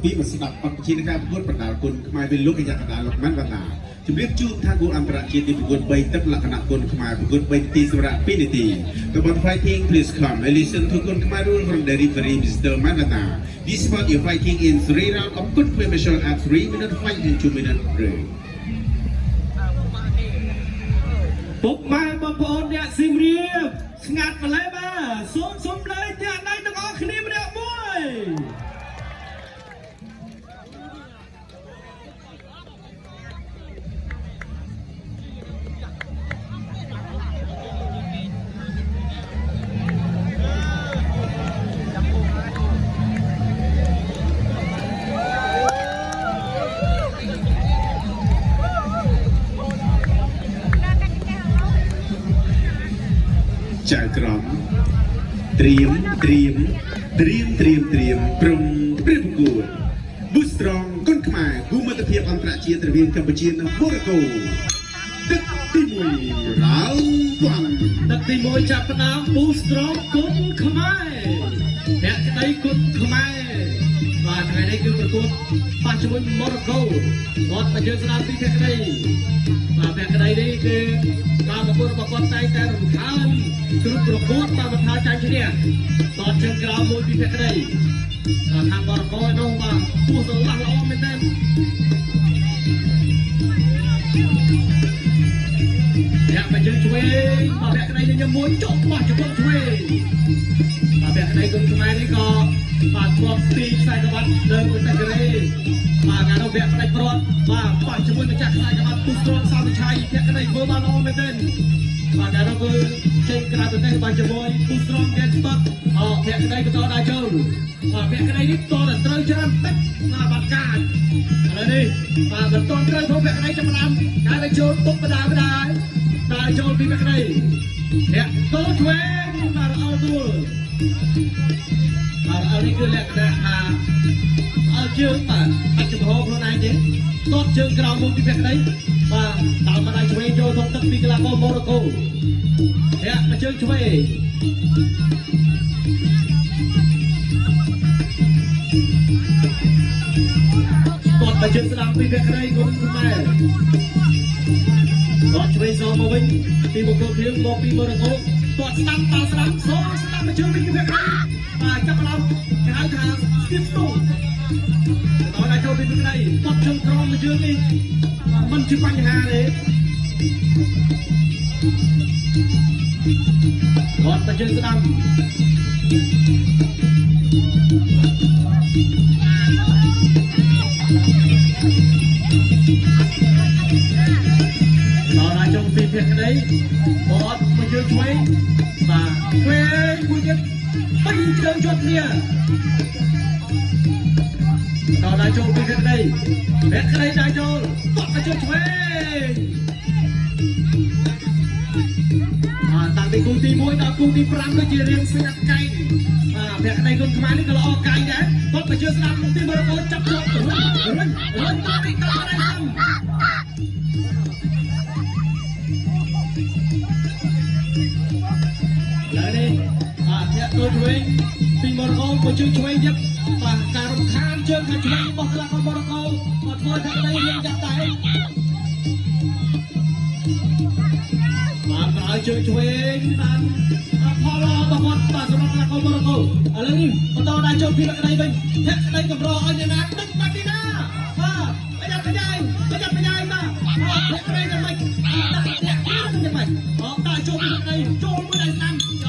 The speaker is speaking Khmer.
ពីមកស្ដាប់បទជាការប្រកួតបណ្ដាលគុណខ្មែរវិញលោកកញ្ញាកណ្ដាលលោកម៉ាន់វណ្ណាជំរាបជូនថាគូអន្តរជាតិទីប្រកួត3ទឹកលក្ខណៈគុណខ្មែរប្រកួត3នាទីសម្រាប់2នាទី The ball fighting please come and listen to គុណខ្មែរ rule from the referee Mr. Manana This sport is fighting in 3 rounds of good play measured at 3 minutes fight and 2 minutes break ពុកម៉ែបងប្អូនអ្នកស៊ីមរៀបស្ងាត់ម្លេះបាទសូមលេងទាំងដៃទាំងអស់គ្នាម្នាក់មួយចាក្រមត្រៀមព្រមប្រគួត Boost Strong គុណខ្មែរគូមិត្តភាពអន្តរជាតិរវាងកម្ពុជានិងម៉ូរ៉ូកូទឹកទី1 Round 1ទឹកទី1ចាប់ផ្ដើម Boost Strong គុណខ្មែរអ្នកក្តីគុណខ្មែរបាទថ្ងៃនេះគឺប្រកួតប៉ះជាមួយម៉ូរ៉ូកូគាត់មកយើងស្ដាប់ពីភក្តីបាទភក្តីនេះគឺការប្រកួតរបស់គាត់តែរំខានគឺប្រកួតតាមថាចាញ់ឈ្នះតតជើងក្រោមមួយពីភក្តីខាងម៉ូរ៉ូកូនោះបាទពោះស្រឡះល្អមែនទេអ្នកមកយើងឆ្វេងបាទភក្តីញញឹមមួយចុកបោះជង្គង់ឆ្វេងបាទភក្តីគុណខ្មែរនេះក៏បាទធ្លាប់ទីខ្សែក្បាត់លើវិទ្យារេបាទកាលនោះវគ្គផ្ដាច់ព្រាត់បាទប៉ះជាមួយម្ចាស់ខ្សែក្បាត់ពុះត្រង់សាវិឆ័យភក្តីធ្វើបានល្អមែនទេបាទកាលនោះគឺចេញក្រៅប្រទេសបាទជាមួយពុះត្រង់គេស្ទាត់ភក្តីបន្តដើរចូលបាទភក្តីនេះតតែត្រូវច្រើនតិចណាបាទកាចឥឡូវនេះបាទមិនតត្រូវព្រោះភក្តីចាប់ផ្ដើមការទៅចូលទុកបដាដើរចូលពីភក្តីអ្នកតូឆ្វេងបាទអត់ទួលបាទនេះគឺលក្ខណៈថាអើជើងបាទអត់ចំហខ្លួនឯងទេតតជើងក្រោមមួយពីភក្តីបាទតាមបណ្ដាឆ្វេងចូលក្នុងទឹកពីកីឡាករម៉ូរ៉ូកូអ្នកមកជើងឆ្វេងតតមកជើងស្ដាំពីភក្តីគុណខ្មែរតតឆ្វេងចូលមកវិញពីបុគ្គលគ្នាមកពីម៉ូរ៉ូកូតតស្ដាំស្ដាំមកជើងពីភក្តីបាទចាប់ឡើងគេហៅថាស្ទាបស្ទូដល់ដល់ចូលពីក្តីតបជើងក្រមមកជើងនេះមិនជាបញ្ហាទេគាត់ទៅជើងស្ដាំដល់ដល់ចូលពីភក្តីគាត់មកជើងឆ្វេងបាទឆ្វេងមួយទៀតពីជើងជាប់គ្នាដល់ដល់ចូលពីភក្តីដល់ចូលគាត់ទៅជើងឆ្វេងតាំងពីគូទី1ដល់គូទី5ដូចជារៀងស្ងាត់កែងភក្តីគុណខ្មែរនេះក៏ល្អកែងដែរគាត់ទៅជើងស្ដាំទីម៉ូរ៉ូកូចាប់ជាប់រុញតាពីតរ៉ៃសំឡើយនេះអ្នកទៅឆ្វេងពីម៉ូរ៉ូកូមកជើងឆ្វេងយកបាទការរំខានជើងខាងឆ្វេងរបស់កីឡាករម៉ូរ៉ូកូមកធ្វើថាដីរៀងចាប់តែបាទប្រើជើងឆ្វេងបានផលរបស់គាត់បាទសម្រាប់កីឡាករម៉ូរ៉ូកូឥឡូវនេះបន្តដល់ចូលពីក្តីវិញភក្តីកម្រឲ្យអ្នកណាដឹកបាត់ទីណាបាទប្រយ័ត្នប្រយែងបាទភក្តីទៅមិនដាក់អ្នកទៅមិនដល់ចូលពីក្តីចូលមួយដៃស្ដាំច